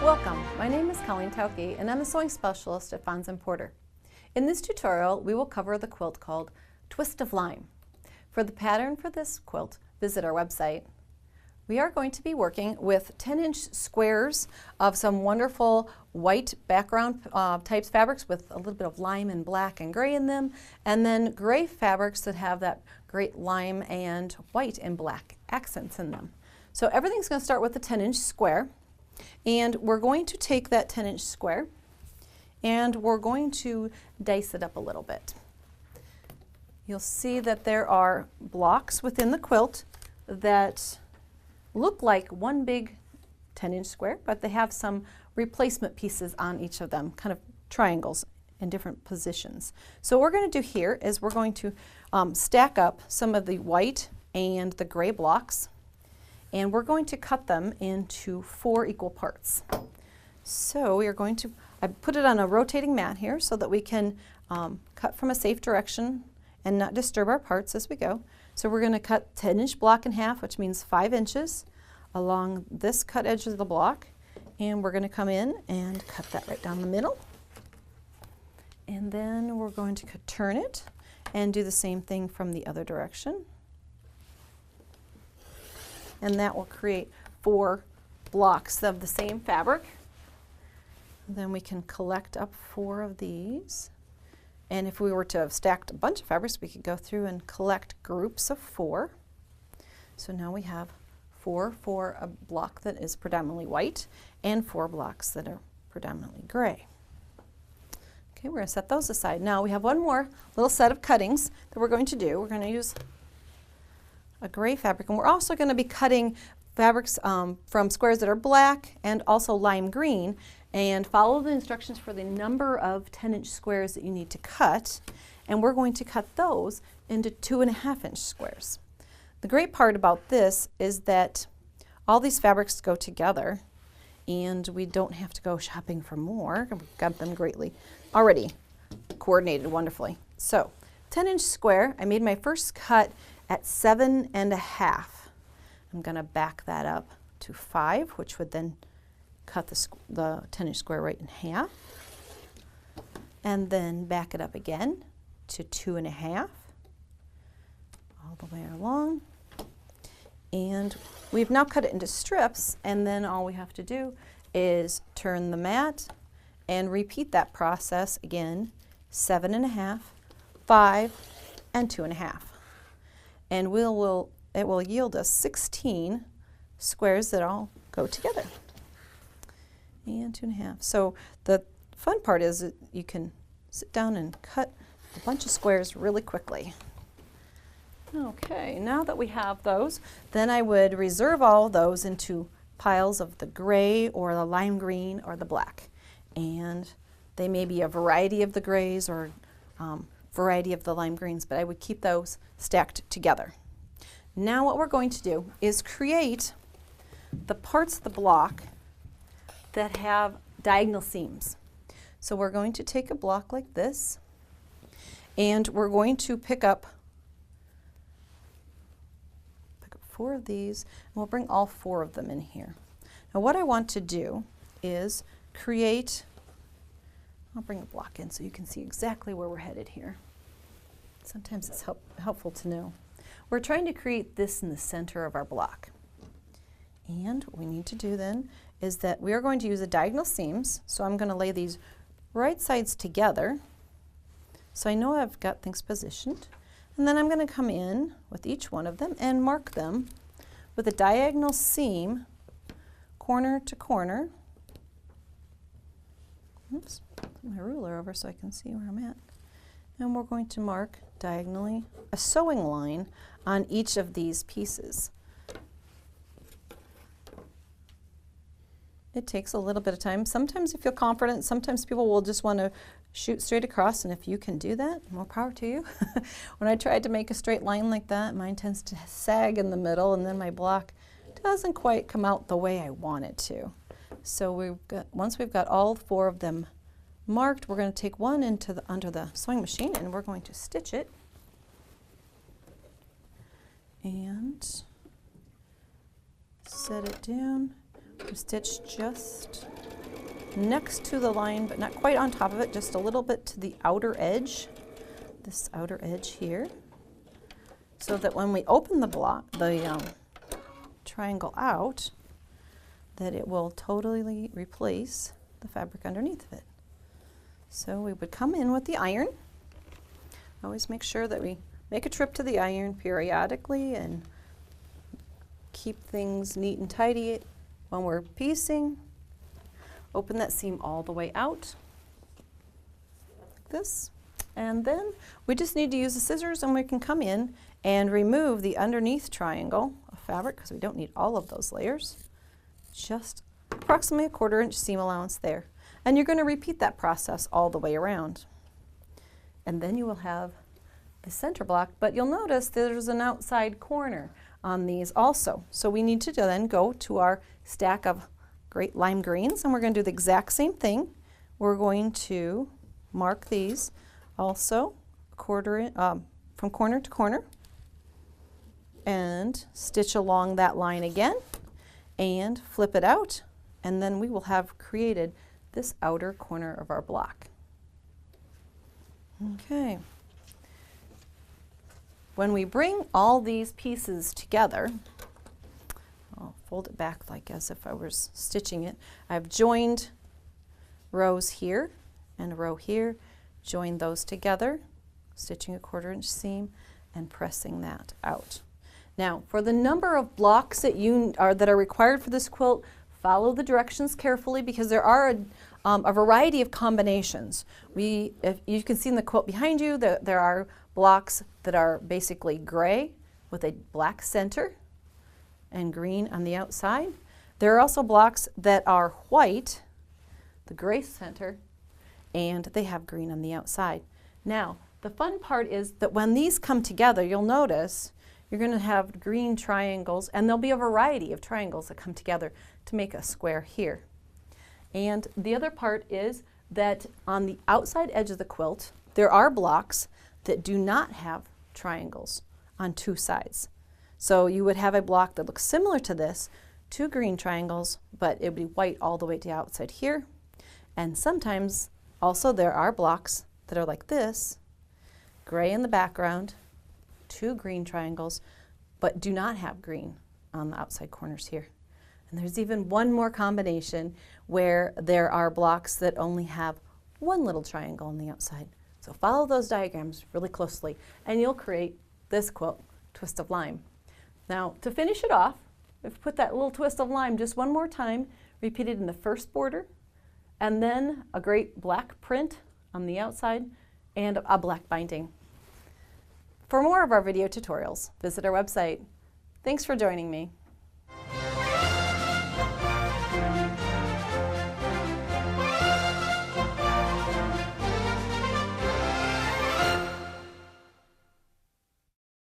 Welcome, my name is Colleen and I'm a sewing specialist at Fons Porter. In this tutorial, we will cover the quilt called Twist of Lime. For the pattern for this quilt, visit our website. We are going to be working with 10-inch squares of some wonderful white background types fabrics with a little bit of lime and black and gray in them, and then gray fabrics that have that great lime and white and black accents in them. So everything's going to start with a 10-inch square. And we're going to take that 10-inch square and we're going to dice it up a little bit. You'll see that there are blocks within the quilt that look like one big 10-inch square, but they have some replacement pieces on each of them, kind of triangles in different positions. So what we're going to do here is we're going to stack up some of the white and the gray blocks, and we're going to cut them into 4 equal parts. So we are going to, I put it on a rotating mat here so that we can cut from a safe direction and not disturb our parts as we go. So we're going to cut 10-inch block in half, which means 5 inches along this cut edge of the block, and we're going to come in and cut that right down the middle. And then we're going to turn it and do the same thing from the other direction. And that will create 4 blocks of the same fabric. And then we can collect up 4 of these. And if we were to have stacked a bunch of fabrics, we could go through and collect groups of 4. So now we have 4 for a block that is predominantly white and 4 blocks that are predominantly gray. Okay, we're going to set those aside. Now we have one more little set of cuttings that we're going to do. We're going to use a gray fabric, and we're also going to be cutting fabrics from squares that are black and also lime green, and follow the instructions for the number of 10-inch squares that you need to cut, and we're going to cut those into 2.5-inch squares. The great part about this is that all these fabrics go together and we don't have to go shopping for more. We've got them greatly already coordinated wonderfully. So 10-inch square, I made my first cut at 7.5. I'm going to back that up to 5, which would then cut the 10-inch square right in half. And then back it up again to 2.5, all the way along. And we've now cut it into strips, and then all we have to do is turn the mat and repeat that process again, 7.5, 5, and 2.5. And it will yield us 16 squares that all go together. And 2.5. So the fun part is that you can sit down and cut a bunch of squares really quickly. Okay, now that we have those, then I would reserve all of those into piles of the gray or the lime green or the black. And they may be a variety of the grays or variety of the lime greens, but I would keep those stacked together. Now what we're going to do is create the parts of the block that have diagonal seams. So we're going to take a block like this, and we're going to pick up 4 of these, and we'll bring all 4 of them in here. Now what I want to do is create, I'll bring a block in so you can see exactly where we're headed here. Sometimes it's helpful to know. We're trying to create this in the center of our block. And what we need to do then is that we are going to use the diagonal seams. So I'm going to lay these right sides together so I know I've got things positioned. And then I'm going to come in with each one of them and mark them with a diagonal seam corner to corner. Oops, put my ruler over so I can see where I'm at. And we're going to mark diagonally a sewing line on each of these pieces. It takes a little bit of time. Sometimes you feel confident, sometimes people will just want to shoot straight across, and if you can do that, more power to you. When I tried to make a straight line like that, mine tends to sag in the middle, and then my block doesn't quite come out the way I want it to. So once we've got all 4 of them marked, we're going to take one under the sewing machine, and we're going to stitch it. And set it down. stitch just next to the line, but not quite on top of it, just a little bit to the outer edge, this outer edge here, so that when we open the triangle out, that it will totally replace the fabric underneath of it. So we would come in with the iron. Always make sure that we make a trip to the iron periodically and keep things neat and tidy when we're piecing. Open that seam all the way out, like this. And then we just need to use the scissors, and we can come in and remove the underneath triangle of fabric, because we don't need all of those layers. Just approximately a 1/4 inch seam allowance there. And you're going to repeat that process all the way around. And then you will have the center block, but you'll notice there's an outside corner on these also. So we need to then go to our stack of great lime greens, and we're going to do the exact same thing. We're going to mark these also from corner to corner and stitch along that line again and flip it out, and then we will have created this outer corner of our block. Okay. When we bring all these pieces together, I'll fold it back like as if I was stitching it. I've joined rows here and a row here, join those together, stitching a 1/4 inch seam and pressing that out. Now, for the number of blocks that are required for this quilt, follow the directions carefully, because there are a variety of combinations. If you can see in the quilt behind you, there are blocks that are basically gray with a black center and green on the outside. There are also blocks that are white, the gray center, and they have green on the outside. Now, the fun part is that when these come together, you'll notice you're going to have green triangles, and there'll be a variety of triangles that come together to make a square here. And the other part is that on the outside edge of the quilt, there are blocks that do not have triangles on two sides. So you would have a block that looks similar to this, 2 green triangles, but it would be white all the way to the outside here. And sometimes also there are blocks that are like this, gray in the background, 2 green triangles, but do not have green on the outside corners here. And there's even one more combination where there are blocks that only have 1 little triangle on the outside. So follow those diagrams really closely, and you'll create this quilt, Twist of Lime. Now, to finish it off, we've put that little twist of lime just one more time, repeated in the first border, and then a great black print on the outside and a black binding. For more of our video tutorials, visit our website. Thanks for joining me.